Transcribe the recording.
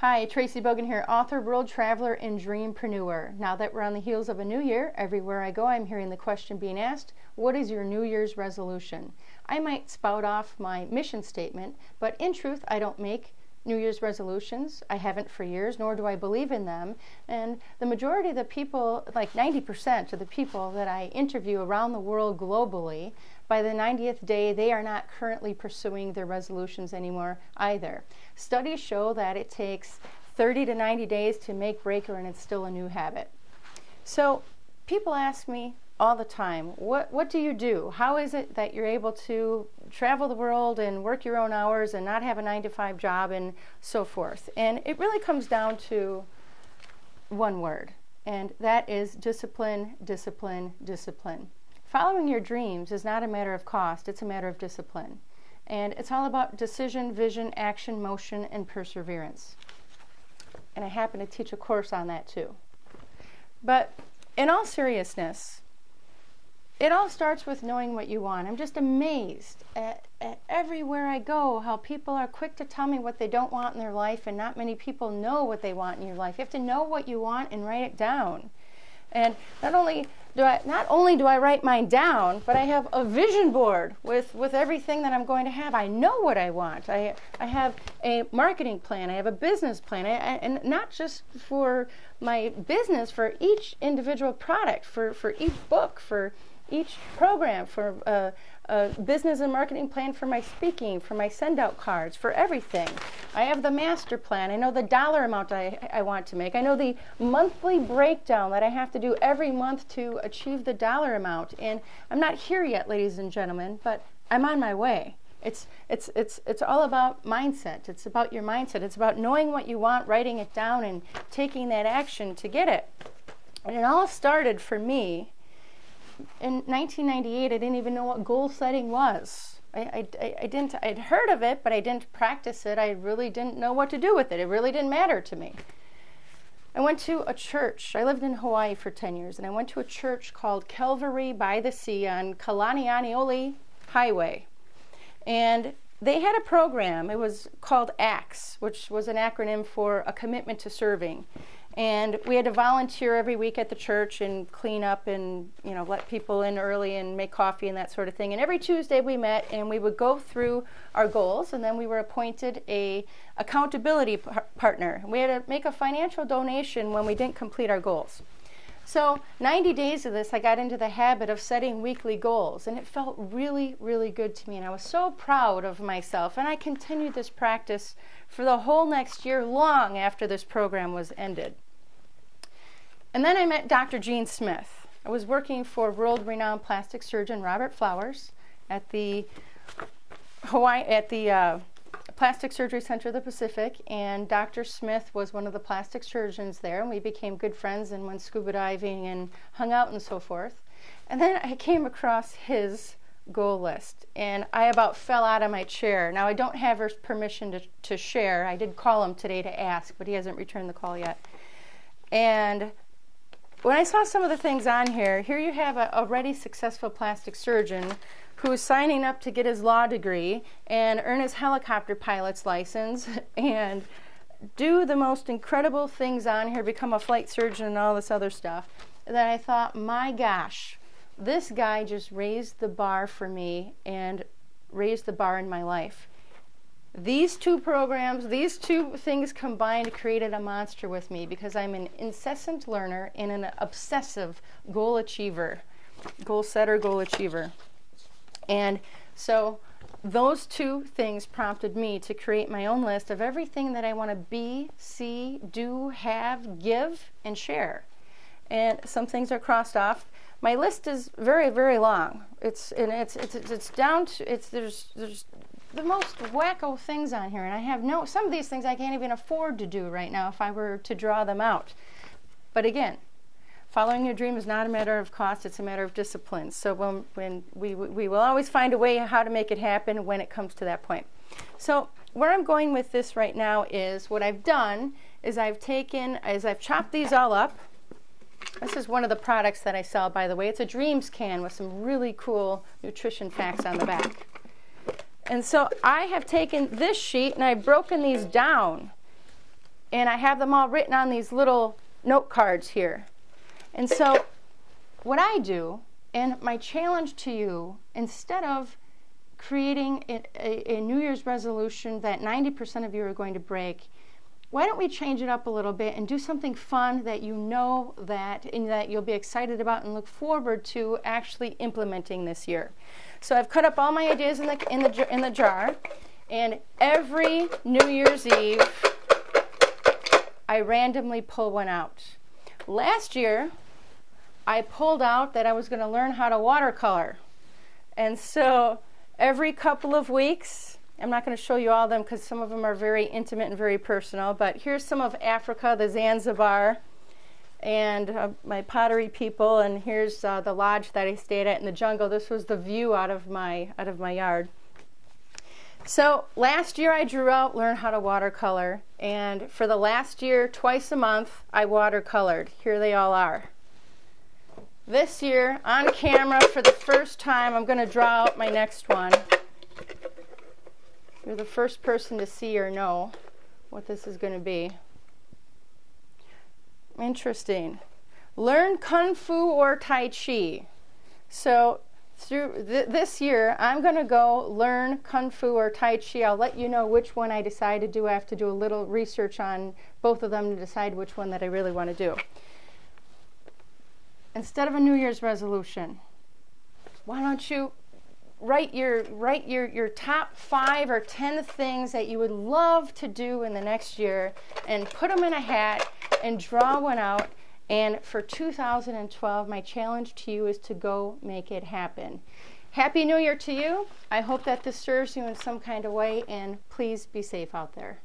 Hi, Traci Bogan here, author, world traveler, and dreampreneur. Now that we're on the heels of a new year, everywhere I go I'm hearing the question being asked, what is your New Year's resolution? I might spout off my mission statement, but in truth I don't make New Year's resolutions. I haven't for years, nor do I believe in them. And the majority of the people, like 90% of the people that I interview around the world globally, by the 90th day, they are not currently pursuing their resolutions anymore either. Studies show that it takes 30 to 90 days to make, break, or and it's still a new habit. So people ask me all the time, what do you do? How is it that you're able to travel the world and work your own hours and not have a 9-to-5 job and so forth? And it really comes down to one word, and that is discipline, discipline, discipline. Following your dreams is not a matter of cost, it's a matter of discipline. And it's all about decision, vision, action, motion, and perseverance. And I happen to teach a course on that too. But in all seriousness, it all starts with knowing what you want. I'm just amazed at everywhere I go how people are quick to tell me what they don't want in their life, and not many people know what they want in your life. You have to know what you want and write it down. And not only do I write mine down, but I have a vision board with everything that I'm going to have. I know what I want. I have a marketing plan. I have a business plan. And not just for my business, for each individual product, for each book, for each program, for a business and marketing plan for my speaking, for my send-out cards, for everything. I have the master plan. I know the dollar amount I want to make. I know the monthly breakdown that I have to do every month to achieve the dollar amount. And I'm not here yet, ladies and gentlemen, but I'm on my way. It's all about mindset. It's about your mindset. It's about knowing what you want, writing it down, and taking that action to get it. And it all started for me in 1998. I didn't even know what goal setting was. I'd heard of it, but I didn't practice it. I really didn't know what to do with it. It really didn't matter to me. I went to a church. I lived in Hawaii for 10 years, and I went to a church called Calvary by the Sea on Kalanianiole Highway. And they had a program. It was called ACTS, which was an acronym for a commitment to serving. And we had to volunteer every week at the church and clean up and, let people in early and make coffee and that sort of thing. And every Tuesday we met and we would go through our goals, and then we were appointed a accountability partner. We had to make a financial donation when we didn't complete our goals. So 90 days of this, I got into the habit of setting weekly goals, and it felt really, really good to me. And I was so proud of myself. And I continued this practice for the whole next year, long after this program was ended. And then I met Dr. Gene Smith. I was working for world-renowned plastic surgeon Robert Flowers at the Plastic Surgery Center of the Pacific, and Dr. Smith was one of the plastic surgeons there, and we became good friends and went scuba diving and hung out and so forth. And then I came across his goal list, and I about fell out of my chair. Now, I don't have his permission to share. I did call him today to ask, but he hasn't returned the call yet. And when I saw some of the things on here you have a already successful plastic surgeon who's signing up to get his law degree and earn his helicopter pilot's license and do the most incredible things on here, become a flight surgeon and all this other stuff, that I thought, my gosh, this guy just raised the bar for me and raised the bar in my life. These two programs, these two things combined created a monster with me, because I'm an incessant learner and an obsessive goal achiever, goal setter, goal achiever. And so those two things prompted me to create my own list of everything that I want to be, see, do, have, give, and share. And some things are crossed off. My list is very, very long. It's down to there's the most wacko things on here, and I have some of these things I can't even afford to do right now if I were to draw them out. But again, following your dream is not a matter of cost, it's a matter of discipline. So when we will always find a way how to make it happen when it comes to that point. So where I'm going with this right now is, what I've done is I've chopped these all up. This is one of the products that I sell, by the way. It's a Dreams can with some really cool nutrition facts on the back. And so I have taken this sheet and I've broken these down And I have them all written on these little note cards here. And so what I do, and my challenge to you, instead of creating a New Year's resolution that 90% of you are going to break, why don't we change it up a little bit and do something fun that you know that you'll be excited about and look forward to actually implementing this year. So I've cut up all my ideas in the jar, and every New Year's Eve I randomly pull one out. Last year I pulled out that I was going to learn how to watercolor, and so every couple of weeks, I'm not going to show you all of them because some of them are very intimate and very personal, but here's some of Africa, the Zanzibar, and my pottery people, and here's the lodge that I stayed at in the jungle. This was the view out of my yard. So last year I drew out Learn How to Watercolor, and for the last year, twice a month, I watercolored. Here they all are. This year, on camera, for the first time, I'm going to draw out my next one. You're the first person to see or know what this is going to be. Interesting. Learn Kung Fu or Tai Chi. So through this year, I'm going to go learn Kung Fu or Tai Chi. I'll let you know which one I decide to do. I have to do a little research on both of them to decide which one that I really want to do. Instead of a New Year's resolution, why don't you write your top 5 or 10 things that you would love to do in the next year and put them in a hat and draw one out. And for 2012, my challenge to you is to go make it happen. Happy New Year to you. I hope that this serves you in some kind of way, and please be safe out there.